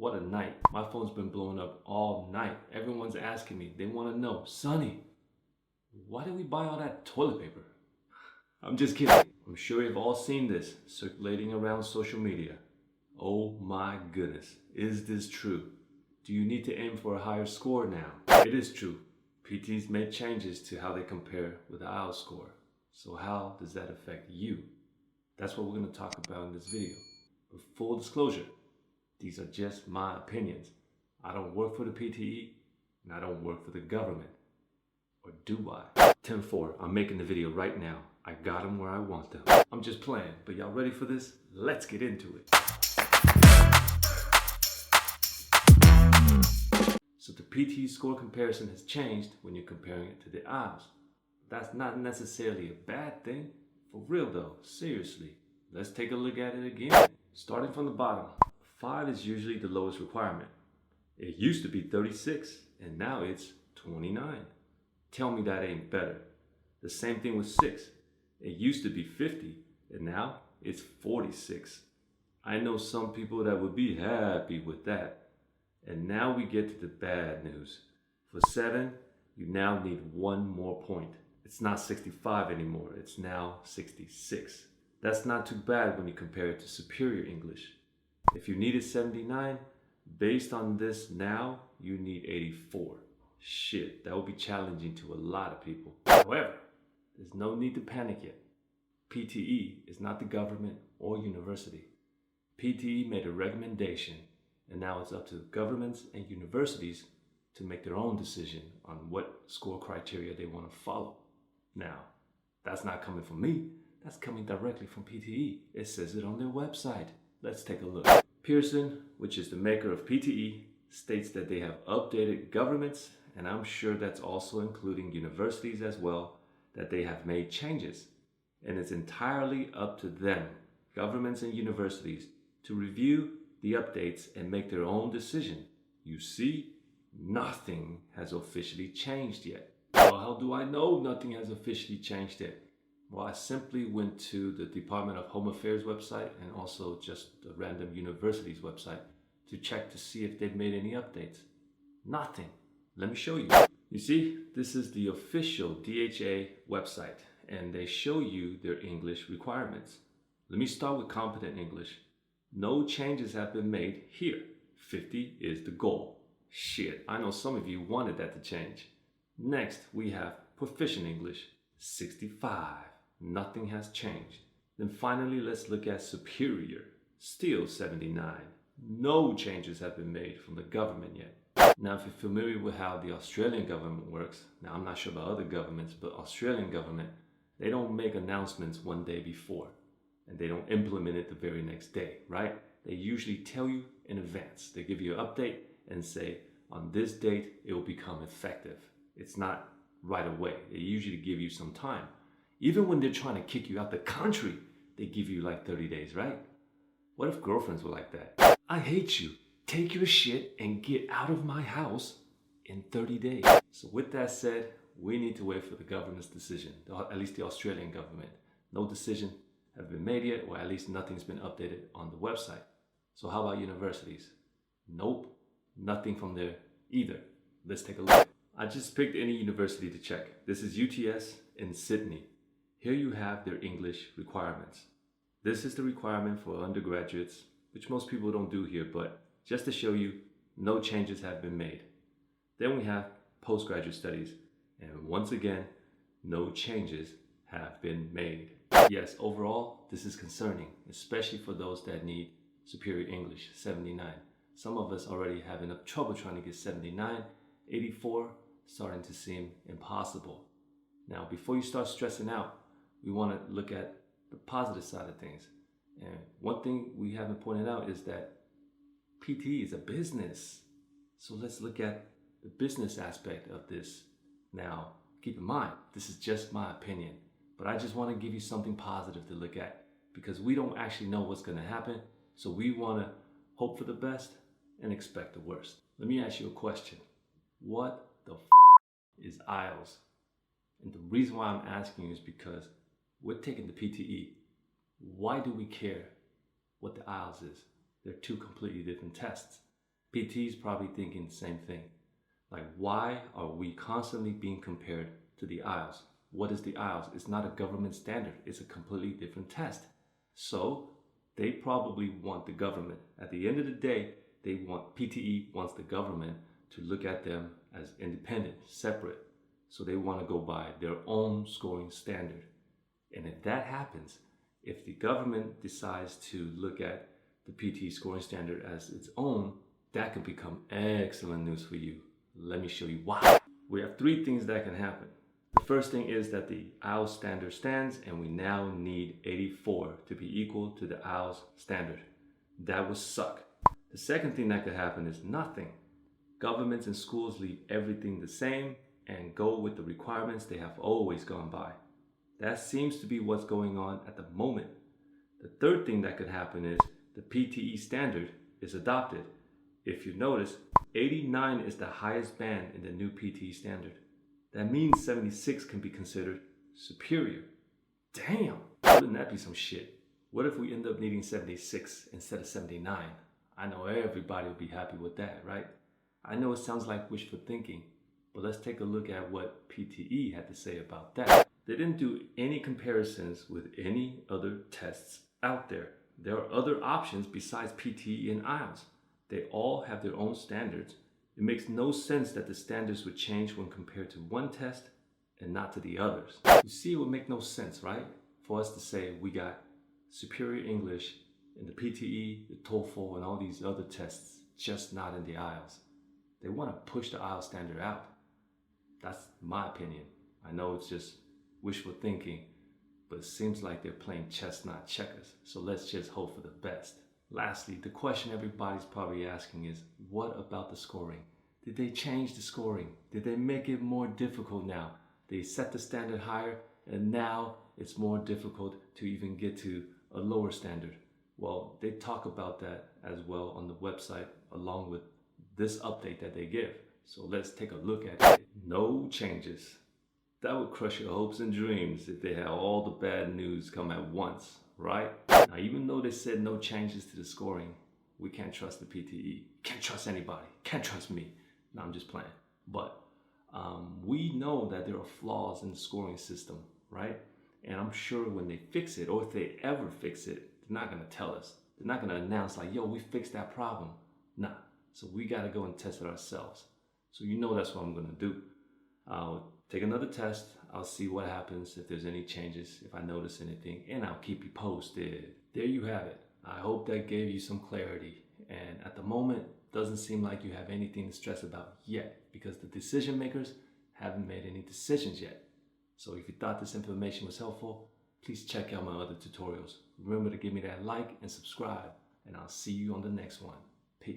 What a night. My phone's been blowing up all night. Everyone's asking me. They want to know, Sonny, why did we buy all that toilet paper? I'm just kidding. I'm sure you've all seen this circulating around social media. Oh my goodness. Is this true? Do you need to aim for a higher score now? It is true. PTs made changes to how they compare with the IELTS score. So how does that affect you? That's what we're going to talk about in this video. But full disclosure, these are just my opinions. I don't work for the PTE, and I don't work for the government. Or do I? 10-4, I'm making the video right now. I got them where I want them. I'm just playing, but y'all ready for this? Let's get into it. So the PTE score comparison has changed when you're comparing it to the IELTS. That's not necessarily a bad thing. For real though, seriously. Let's take a look at it again. Starting from the bottom, 5 is usually the lowest requirement. It used to be 36 and now it's 29. Tell me that ain't better. The same thing with 6. It used to be 50 and now it's 46. I know some people that would be happy with that. And now we get to the bad news. For 7, you now need 1 more point. It's not 65 anymore, it's now 66. That's not too bad when you compare it to Superior English. If you needed 79, based on this now, you need 84. Shit, that would be challenging to a lot of people. However, there's no need to panic yet. PTE is not the government or university. PTE made a recommendation, and now it's up to governments and universities to make their own decision on what score criteria they want to follow. Now, that's not coming from me, that's coming directly from PTE. It says it on their website. Let's take a look. Pearson, which is the maker of PTE, states that they have updated governments, and I'm sure that's also including universities as well, that they have made changes. And it's entirely up to them, governments and universities, to review the updates and make their own decision. You see, nothing has officially changed yet. Well, how do I know nothing has officially changed yet? Well, I simply went to the Department of Home Affairs website and also just the random university's website to check to see if they've made any updates. Nothing. Let me show you. You see, this is the official DHA website and they show you their English requirements. Let me start with Competent English. No changes have been made here. 50 is the goal. Shit, I know some of you wanted that to change. Next, we have Proficient English, 65. Nothing has changed. Then finally, let's look at Superior, still 79. No changes have been made from the government yet. Now, if you're familiar with how the Australian government works, now I'm not sure about other governments, but Australian government, they don't make announcements one day before. And they don't implement it the very next day, right? They usually tell you in advance. They give you an update and say, on this date, it will become effective. It's not right away. They usually give you some time. Even when they're trying to kick you out the country, they give you like 30 days, right? What if girlfriends were like that? I hate you. Take your shit and get out of my house in 30 days. So with that said, we need to wait for the government's decision, at least the Australian government. No decision have been made yet, or at least nothing's been updated on the website. So how about universities? Nope, nothing from there either. Let's take a look. I just picked any university to check. This is UTS in Sydney. Here you have their English requirements. This is the requirement for undergraduates, which most people don't do here, but just to show you, no changes have been made. Then we have postgraduate studies, and once again, no changes have been made. Yes, overall, this is concerning, especially for those that need Superior English, 79. Some of us already have enough trouble trying to get 79, 84, starting to seem impossible. Now, before you start stressing out, we want to look at the positive side of things. And one thing we haven't pointed out is that PT is a business. So let's look at the business aspect of this. Now, keep in mind, this is just my opinion. But I just want to give you something positive to look at because we don't actually know what's going to happen. So we want to hope for the best and expect the worst. Let me ask you a question. What the is IELTS? And the reason why I'm asking you is because we're taking the PTE. Why do we care what the IELTS is? They're two completely different tests. PT's probably thinking the same thing. Like, why are we constantly being compared to the IELTS? What is the IELTS? It's not a government standard. It's a completely different test. So they probably want the government. At the end of the day, PTE wants the government to look at them as independent, separate. So they want to go by their own scoring standard. And if that happens, if the government decides to look at the PTE scoring standard as its own, that could become excellent news for you. Let me show you why. We have three things that can happen. The first thing is that the IELTS standard stands and we now need 84 to be equal to the IELTS standard. That would suck. The second thing that could happen is nothing. Governments and schools leave everything the same and go with the requirements they have always gone by. That seems to be what's going on at the moment. The third thing that could happen is the PTE standard is adopted. If you notice, 89 is the highest band in the new PTE standard. That means 76 can be considered superior. Damn, wouldn't that be some shit? What if we end up needing 76 instead of 79? I know everybody will be happy with that, right? I know it sounds like wishful thinking, but let's take a look at what PTE had to say about that. They didn't do any comparisons with any other tests out there. There are other options besides PTE and IELTS. They all have their own standards. It makes no sense that the standards would change when compared to one test and not to the others. You see, it would make no sense, right? For us to say we got superior English in the PTE, the TOEFL, and all these other tests, just not in the IELTS. They want to push the IELTS standard out. That's my opinion. I know it's just wishful thinking, but it seems like they're playing chess, not checkers. So let's just hope for the best. Lastly, the question everybody's probably asking is, what about the scoring? Did they change the scoring? Did they make it more difficult now? They set the standard higher and now it's more difficult to even get to a lower standard. Well, they talk about that as well on the website along with this update that they give. So let's take a look at it. No changes. That would crush your hopes and dreams if they had all the bad news come at once, right? Now, even though they said no changes to the scoring, we can't trust the PTE. Can't trust anybody. Can't trust me. No, I'm just playing. But we know that there are flaws in the scoring system, right? And I'm sure when they fix it, or if they ever fix it, they're not gonna tell us. They're not gonna announce like, yo, we fixed that problem. Nah, so we gotta go and test it ourselves. So you know that's what I'm gonna do. I'll take another test. I'll see what happens, if there's any changes, if I notice anything, and I'll keep you posted. There you have it. I hope that gave you some clarity. And at the moment, doesn't seem like you have anything to stress about yet because the decision makers haven't made any decisions yet. So if you thought this information was helpful, please check out my other tutorials. Remember to give me that like and subscribe, and I'll see you on the next one.